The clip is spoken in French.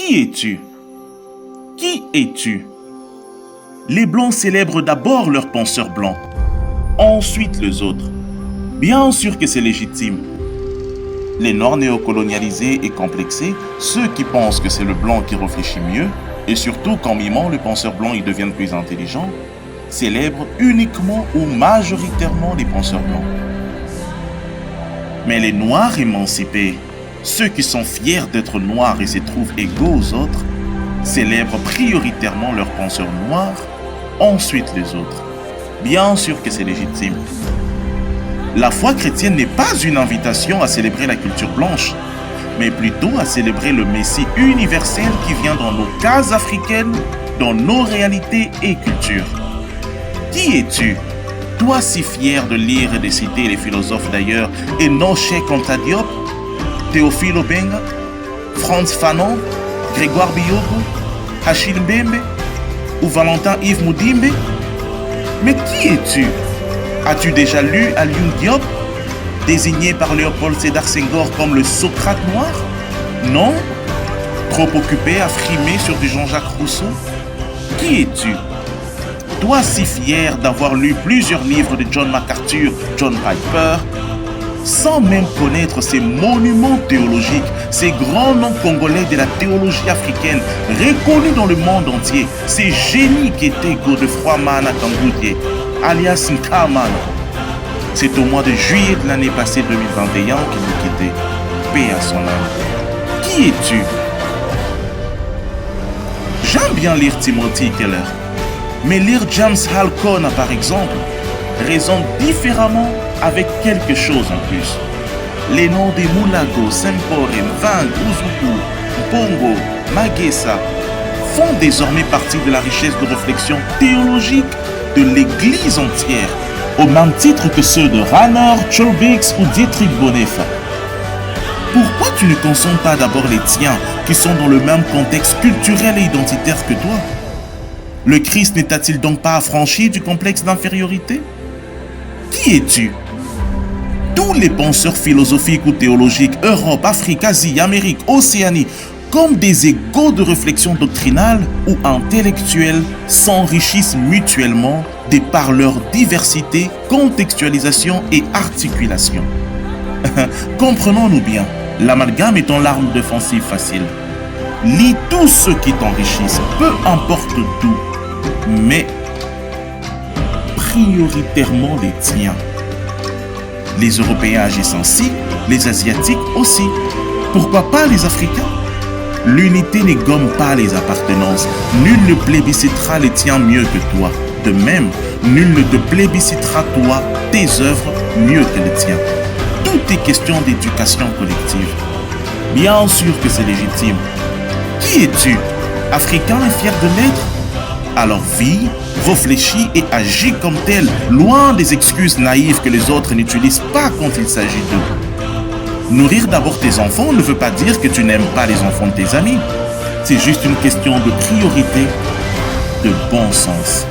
Qui es-tu? Qui es-tu? Les Blancs célèbrent d'abord leurs penseurs blancs, ensuite les autres. Bien sûr que c'est légitime. Les Noirs néocolonialisés et complexés, ceux qui pensent que c'est le blanc qui réfléchit mieux, et surtout qu'en mimant le penseur blanc ils deviennent plus intelligents, célèbrent uniquement ou majoritairement les penseurs blancs. Mais les Noirs émancipés, ceux qui sont fiers d'être noirs et se trouvent égaux aux autres, célèbrent prioritairement leurs penseurs noirs, ensuite les autres. Bien sûr que c'est légitime. La foi chrétienne n'est pas une invitation à célébrer la culture blanche, mais plutôt à célébrer le Messie universel qui vient dans nos cases africaines, dans nos réalités et cultures. Qui es-tu? Toi si fier de lire et de citer les philosophes d'ailleurs, et non Cheikh Anta Diop, Théophile Obenga, Frantz Fanon, Grégoire Biyogo, Achille Mbembe ou Valentin Yves Moudimbe? Mais qui es-tu? As-tu déjà lu Alioune Diop, désigné par Léopold Sédar Senghor comme le Socrate noir? Non? Trop occupé à frimer sur du Jean-Jacques Rousseau? Qui es-tu? Toi si fier d'avoir lu plusieurs livres de John MacArthur, John Piper, sans même connaître ces monuments théologiques, ces grands noms congolais de la théologie africaine, reconnus dans le monde entier, ces génies qui étaient Godefroy Mana Kangoudié, alias Nkaman. C'est au mois de juillet de l'année passée 2021 qu'il nous quittait. Paix à son âme. Qui es-tu? J'aime bien lire Timothy Keller, mais lire James Halcona par exemple résonne différemment avec quelque chose en plus. Les noms des Moulago, Sempore, Mvang, Uzuku, Bongo, Magessa font désormais partie de la richesse de réflexion théologique de l'Église entière, au même titre que ceux de Ranner, Cholbix ou Dietrich Bonhoeffer. Pourquoi tu ne consommes pas d'abord les tiens qui sont dans le même contexte culturel et identitaire que toi? Le Christ n'est-il donc pas affranchi du complexe d'infériorité? Qui es-tu? Tous les penseurs philosophiques ou théologiques, Europe, Afrique, Asie, Amérique, Océanie, comme des égaux de réflexion doctrinale ou intellectuelle, s'enrichissent mutuellement de par leur diversité, contextualisation et articulation. Comprenons-nous bien, l'amalgame étant l'arme défensive facile. Lis tous ceux qui t'enrichissent, peu importe d'où, mais prioritairement les tiens. Les Européens agissent ainsi, les Asiatiques aussi. Pourquoi pas les Africains? L'unité ne gomme pas les appartenances. Nul ne plébiscitera les tiens mieux que toi. De même, nul ne te plébiscitera toi, tes œuvres, mieux que les tiens. Tout est question d'éducation collective. Bien sûr que c'est légitime. Qui es-tu? Africain et fier de l'être? Alors vis, réfléchis et agis comme tel, loin des excuses naïves que les autres n'utilisent pas quand il s'agit d'eux. Nourrir d'abord tes enfants ne veut pas dire que tu n'aimes pas les enfants de tes amis. C'est juste une question de priorité, de bon sens.